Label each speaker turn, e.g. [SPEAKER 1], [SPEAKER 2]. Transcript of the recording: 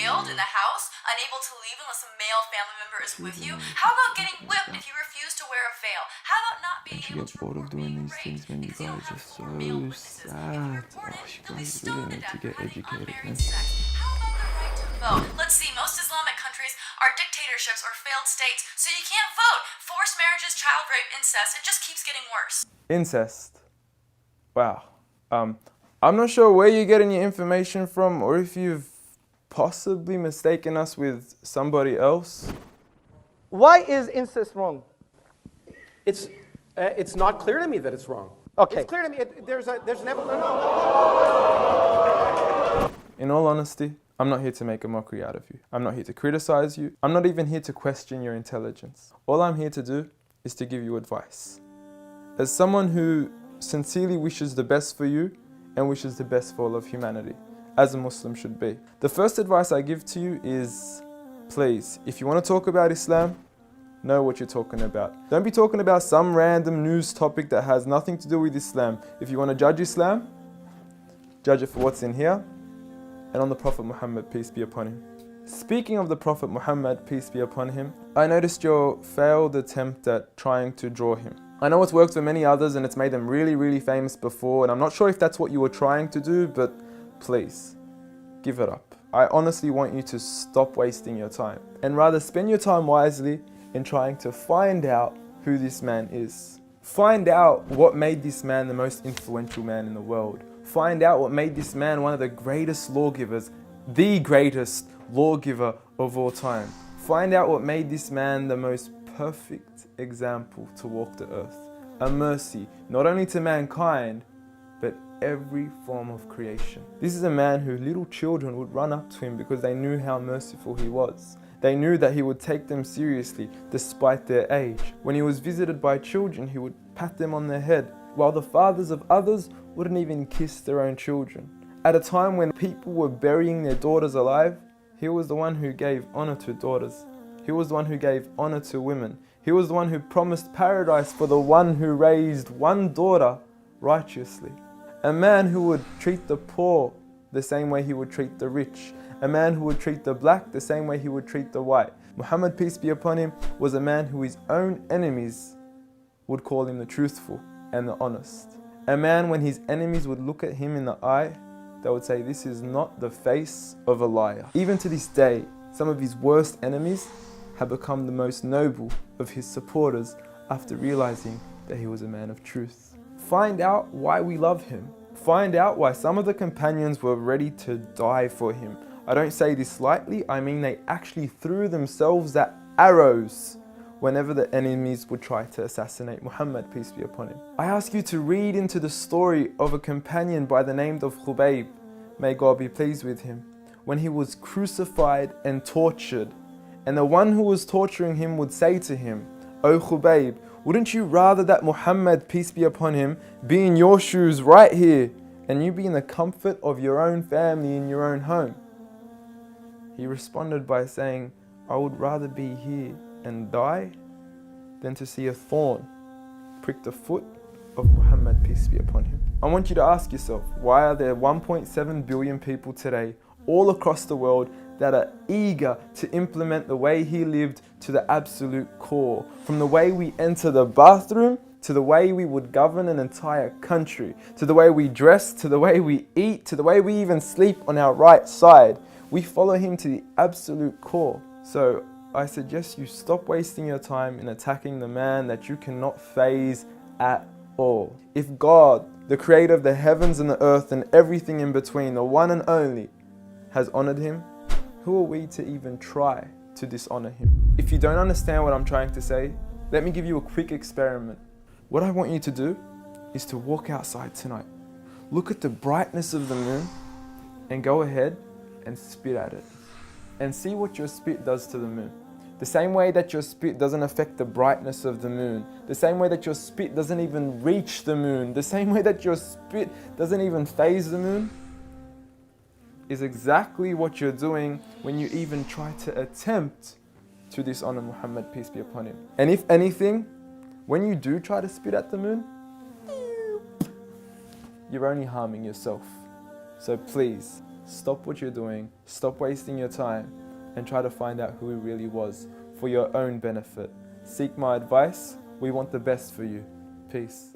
[SPEAKER 1] jailed in the house, unable to leave unless a male family member is with you? How about getting whipped if you refuse to wear a veil? How about not being able to
[SPEAKER 2] bored of
[SPEAKER 1] report
[SPEAKER 2] doing
[SPEAKER 1] being
[SPEAKER 2] these
[SPEAKER 1] raped
[SPEAKER 2] things, man. You
[SPEAKER 1] because you don't
[SPEAKER 2] guys
[SPEAKER 1] have
[SPEAKER 2] are
[SPEAKER 1] four male
[SPEAKER 2] so
[SPEAKER 1] witnesses? If you
[SPEAKER 2] sad.
[SPEAKER 1] report it,
[SPEAKER 2] You
[SPEAKER 1] you'll be
[SPEAKER 2] guys
[SPEAKER 1] stoned
[SPEAKER 2] really
[SPEAKER 1] to
[SPEAKER 2] need to
[SPEAKER 1] death
[SPEAKER 2] get
[SPEAKER 1] for having
[SPEAKER 2] educated, man.
[SPEAKER 1] unmarried sex. How about the right to vote? Let's see, most Islamic countries are dictatorships or failed states, so you can't vote. Forced marriages, child rape, incest, it just keeps getting worse.
[SPEAKER 2] Incest. Wow. I'm not sure where you're getting your information from, or if you've possibly mistaken us with somebody else.
[SPEAKER 3] Why is incest wrong?
[SPEAKER 4] It's not clear to me that it's wrong.
[SPEAKER 3] Okay.
[SPEAKER 4] It's clear to me. There's an
[SPEAKER 2] In all honesty, I'm not here to make a mockery out of you. I'm not here to criticize you. I'm not even here to question your intelligence. All I'm here to do is to give you advice. As someone who sincerely wishes the best for you and wishes the best for all of humanity, as a Muslim should be. The first advice I give to you is, please, if you want to talk about Islam, know what you're talking about. Don't be talking about some random news topic that has nothing to do with Islam. If you want to judge Islam, judge it for what's in here and on the Prophet Muhammad, peace be upon him. Speaking of the Prophet Muhammad, peace be upon him, I noticed your failed attempt at trying to draw him. I know it's worked for many others and it's made them really, really famous before, and I'm not sure if that's what you were trying to do, but please, give it up. I honestly want you to stop wasting your time and rather spend your time wisely in trying to find out who this man is. Find out what made this man the most influential man in the world. Find out what made this man one of the greatest lawgivers, the greatest lawgiver of all time. Find out what made this man the most perfect example to walk the earth. A mercy, not only to mankind, but every form of creation. This is a man who little children would run up to him because they knew how merciful he was. They knew that he would take them seriously despite their age. When he was visited by children, he would pat them on their head, while the fathers of others wouldn't even kiss their own children. At a time when people were burying their daughters alive, he was the one who gave honor to daughters. He was the one who gave honor to women. He was the one who promised paradise for the one who raised one daughter righteously. A man who would treat the poor the same way he would treat the rich. A man who would treat the black the same way he would treat the white. Muhammad, peace be upon him, was a man who his own enemies would call him the truthful and the honest. A man when his enemies would look at him in the eye, they would say, this is not the face of a liar. Even to this day, some of his worst enemies have become the most noble of his supporters after realizing that he was a man of truth. Find out why we love him. Find out why some of the companions were ready to die for him. I don't say this lightly, I mean they actually threw themselves at arrows whenever the enemies would try to assassinate Muhammad, peace be upon him. I ask you to read into the story of a companion by the name of Khubayb, may God be pleased with him, when he was crucified and tortured. And the one who was torturing him would say to him, O Khubayb, wouldn't you rather that Muhammad, peace be upon him, be in your shoes right here, and you be in the comfort of your own family in your own home? He responded by saying, I would rather be here and die than to see a thorn prick the foot of Muhammad, peace be upon him. I want you to ask yourself, why are there 1.7 billion people today all across the world that are eager to implement the way he lived to the absolute core? From the way we enter the bathroom, to the way we would govern an entire country, to the way we dress, to the way we eat, to the way we even sleep on our right side. We follow him to the absolute core. So I suggest you stop wasting your time in attacking the man that you cannot faze at all. If God, the creator of the heavens and the earth and everything in between, the one and only, has honored him, who are we to even try to dishonor him? If you don't understand what I'm trying to say, let me give you a quick experiment. What I want you to do is to walk outside tonight. Look at the brightness of the moon and go ahead and spit at it. And see what your spit does to the moon. The same way that your spit doesn't affect the brightness of the moon. The same way that your spit doesn't even reach the moon. The same way that your spit doesn't even faze the moon is exactly what you're doing when you even try to attempt to dishonor Muhammad, peace be upon him. And if anything, when you do try to spit at the moon, you're only harming yourself. So please, stop what you're doing, stop wasting your time, and try to find out who he really was for your own benefit. Seek my advice. We want the best for you. Peace.